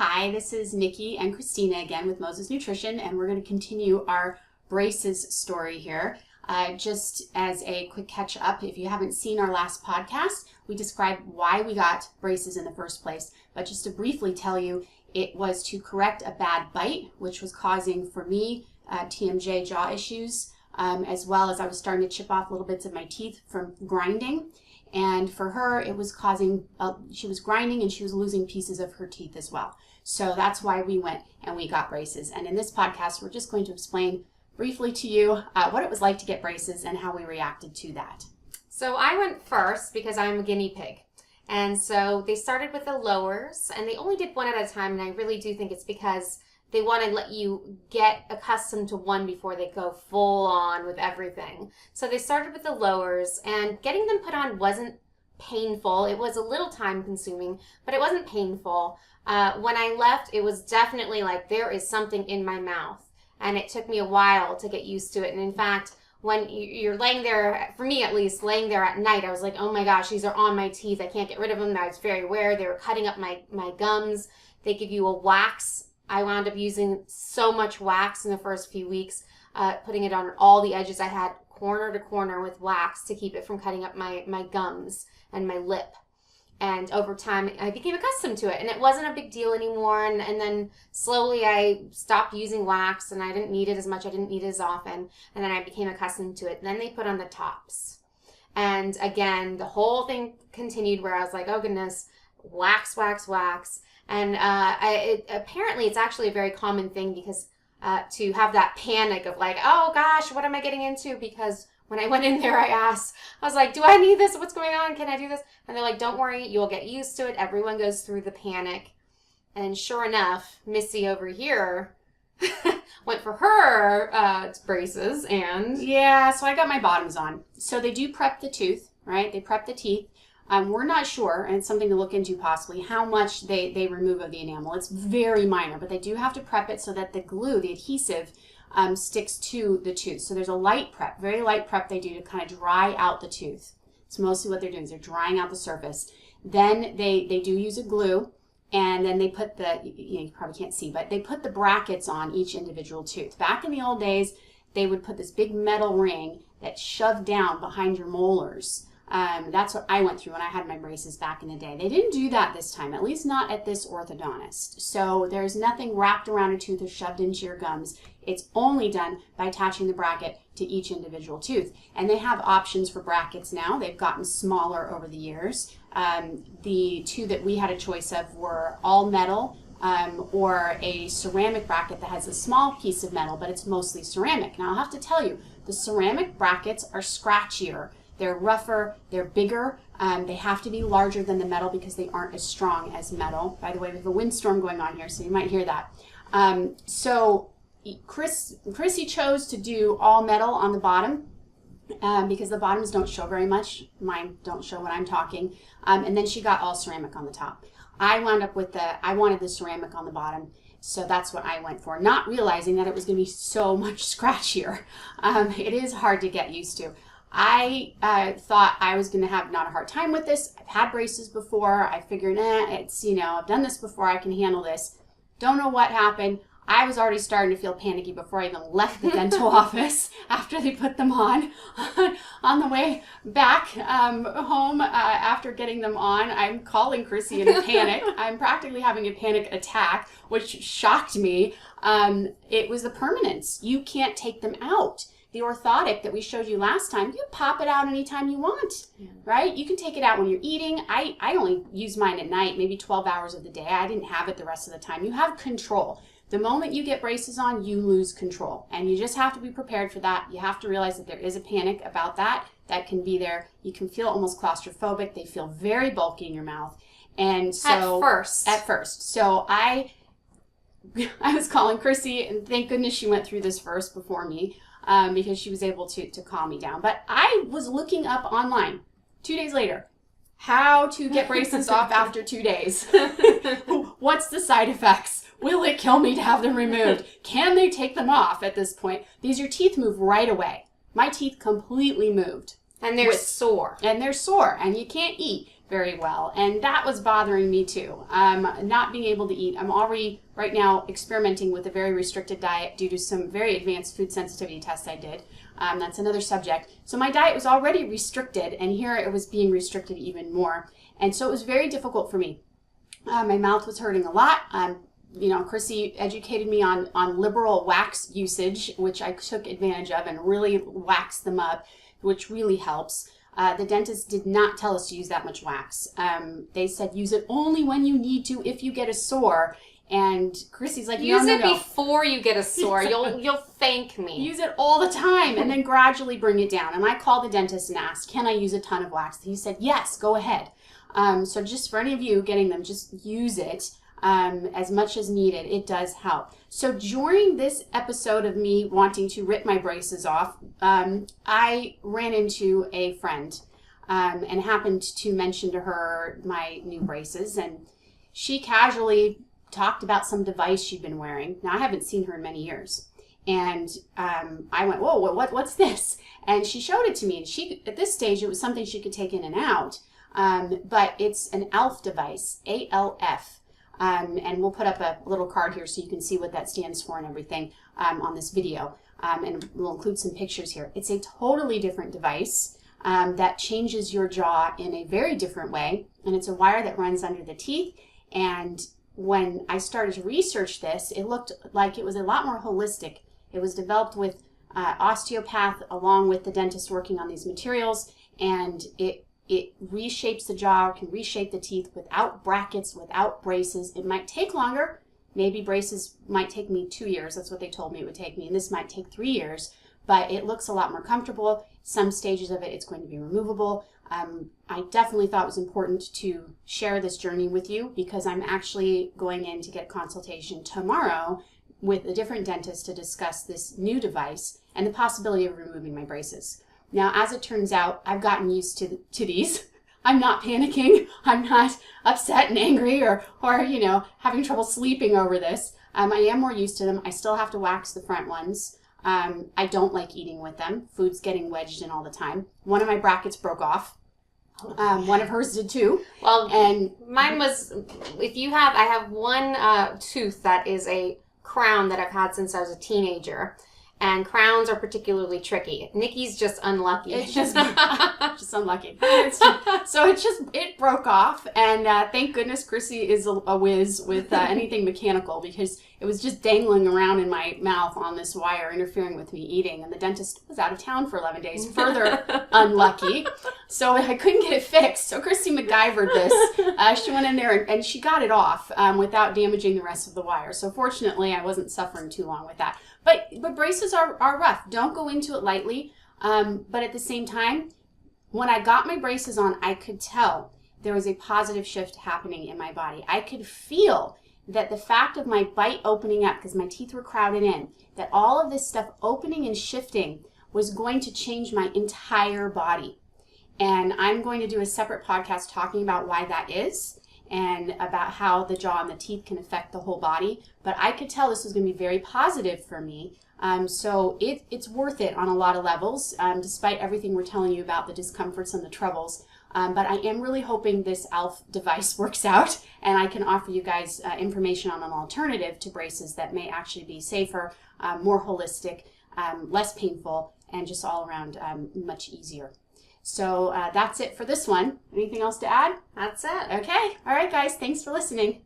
Hi, this is Nikki and Christina again with Moses Nutrition, and we're going to continue our braces story here. Just as a quick catch up, if you haven't seen our last podcast, we described why we got braces in the first place. But just to briefly tell you, it was to correct a bad bite, which was causing, for me, TMJ jaw issues, as well as I was starting to chip off little bits of my teeth from grinding. And for her, it was causing, she was grinding and she was losing pieces of her teeth as well. So that's why we went and we got braces. And in this podcast, we're just going to explain briefly to you what it was like to get braces and how we reacted to that. So I went first because I'm a guinea pig. And so they started with the lowers, and they only did one at a time. And I really do think it's because they want to let you get accustomed to one before they go full on with everything. So they started with the lowers, and getting them put on wasn't painful. It was a little time consuming, but it wasn't painful. When I left, it was definitely like there is something in my mouth, and it took me a while to get used to it. And in fact, when you're laying there, for me at least, laying there at night, I was like, oh my gosh, these are on my teeth. I can't get rid of them. I was very aware. They were cutting up my gums. They give you a wax. I wound up using so much wax in the first few weeks, putting it on all the edges. I had corner to corner with wax to keep it from cutting up my gums and my lip. And over time, I became accustomed to it, and it wasn't a big deal anymore. And then slowly I stopped using wax, and I didn't need it as much. I didn't need it as often. And then I became accustomed to it. And then they put on the tops. And again, the whole thing continued where I was like, oh goodness, wax, wax, wax. And apparently it's actually a very common thing because to have that panic of like, oh gosh, what am I getting into? Because when I went in there, I was like, do I need this? What's going on? Can I do this? And they're like, don't worry, you'll get used to it. Everyone goes through the panic. And sure enough, Missy over here went for her braces and... Yeah, so I got my bottoms on. So they do prep the tooth, right? They prep the teeth. We're not sure, and it's something to look into possibly, how much they remove of the enamel. It's very minor, but they do have to prep it so that the glue, the adhesive, sticks to the tooth. So there's a light prep, very light prep they do to kind of dry out the tooth. It's mostly what they're doing is they're drying out the surface. Then they do use a glue, and then they put you probably can't see, but they put the brackets on each individual tooth. Back in the old days, they would put this big metal ring that shoved down behind your molars. That's what I went through when I had my braces back in the day. They didn't do that this time, at least not at this orthodontist. So there's nothing wrapped around a tooth or shoved into your gums. It's only done by attaching the bracket to each individual tooth. And they have options for brackets now. They've gotten smaller over the years. The two that we had a choice of were all metal or a ceramic bracket that has a small piece of metal, but it's mostly ceramic. Now I'll have to tell you, the ceramic brackets are scratchier. They're rougher, they're bigger, they have to be larger than the metal because they aren't as strong as metal. By the way, we have a windstorm going on here, so you might hear that. So Chrissy chose to do all metal on the bottom because the bottoms don't show very much. Mine don't show when I'm talking. And then she got all ceramic on the top. I wound up with I wanted the ceramic on the bottom. So that's what I went for, not realizing that it was going to be so much scratchier. It is hard to get used to. I thought I was going to have not a hard time with this. I've had braces before. I figured, it's, I've done this before. I can handle this. Don't know what happened. I was already starting to feel panicky before I even left the dental office after they put them on the way back home after getting them on. I'm calling Chrissy in a panic. I'm practically having a panic attack, which shocked me. It was the permanence. You can't take them out. The orthotic that we showed you last time, you pop it out anytime you want, right? You can take it out when you're eating. I only use mine at night, maybe 12 hours of the day. I didn't have it the rest of the time. You have control. The moment you get braces on, you lose control. And you just have to be prepared for that. You have to realize that there is a panic about that. That can be there. You can feel almost claustrophobic. They feel very bulky in your mouth. And so At first. So I was calling Chrissy, and thank goodness she went through this first before me. Because she was able to calm me down. But I was looking up online 2 days later how to get braces off after 2 days. What's the side effects? Will it kill me to have them removed? Can they take them off at this point? Because your teeth move right away. My teeth completely moved. And they're sore. And they're sore, and you can't eat. very well. And that was bothering me too. Not being able to eat. I'm already right now experimenting with a very restricted diet due to some very advanced food sensitivity tests I did. That's another subject. So my diet was already restricted, and here it was being restricted even more. And so it was very difficult for me. My mouth was hurting a lot. Chrissy educated me on liberal wax usage, which I took advantage of and really waxed them up, which really helps. The dentist did not tell us to use that much wax. They said use it only when you need to if you get a sore. And Chrissy's like, use it before you get a sore. You'll thank me. Use it all the time and then gradually bring it down. And I called the dentist and asked, can I use a ton of wax? He said, yes, go ahead. So just for any of you getting them, just use it as much as needed. It does help. So during this episode of me wanting to rip my braces off, I ran into a friend and happened to mention to her my new braces. And she casually talked about some device she'd been wearing. Now, I haven't seen her in many years. And I went, whoa, what's this? And she showed it to me. And at this stage, it was something she could take in and out. But it's an ALF device, ALF. And we'll put up a little card here so you can see what that stands for and everything on this video. And we'll include some pictures here. It's a totally different device that changes your jaw in a very different way. And it's a wire that runs under the teeth. And when I started to research this, it looked like it was a lot more holistic. It was developed with osteopath along with the dentist working on these materials, and it reshapes the jaw, can reshape the teeth without brackets, without braces. It might take longer. Maybe braces might take me 2 years. That's what they told me it would take me, and this might take 3 years, but it looks a lot more comfortable. Some stages of it, it's going to be removable. I definitely thought it was important to share this journey with you because I'm actually going in to get consultation tomorrow with a different dentist to discuss this new device and the possibility of removing my braces. Now, as it turns out, I've gotten used to these. I'm not panicking. I'm not upset and angry or having trouble sleeping over this. I am more used to them. I still have to wax the front ones. I don't like eating with them. Food's getting wedged in all the time. One of my brackets broke off. One of hers did too. Well, and mine was, I have one tooth that is a crown that I've had since I was a teenager. And crowns are particularly tricky. Nikki's just unlucky. It's just unlucky. It broke off. And thank goodness Chrissy is a whiz with anything mechanical because it was just dangling around in my mouth on this wire interfering with me eating. And the dentist was out of town for 11 days. Further unlucky. So I couldn't get it fixed. So Chrissy MacGyvered this. She went in there and she got it off without damaging the rest of the wire. So fortunately, I wasn't suffering too long with that. But braces are rough. Don't go into it lightly. But at the same time, when I got my braces on, I could tell there was a positive shift happening in my body. I could feel that the fact of my bite opening up, because my teeth were crowded in, that all of this stuff opening and shifting was going to change my entire body. And I'm going to do a separate podcast talking about why that is and about how the jaw and the teeth can affect the whole body. But I could tell this was going to be very positive for me. So it's worth it on a lot of levels, despite everything we're telling you about the discomforts and the troubles. But I am really hoping this ALF device works out and I can offer you guys information on an alternative to braces that may actually be safer, more holistic, less painful, and just all around much easier. So that's it for this one. Anything else to add? That's it. Okay. All right, guys. Thanks for listening.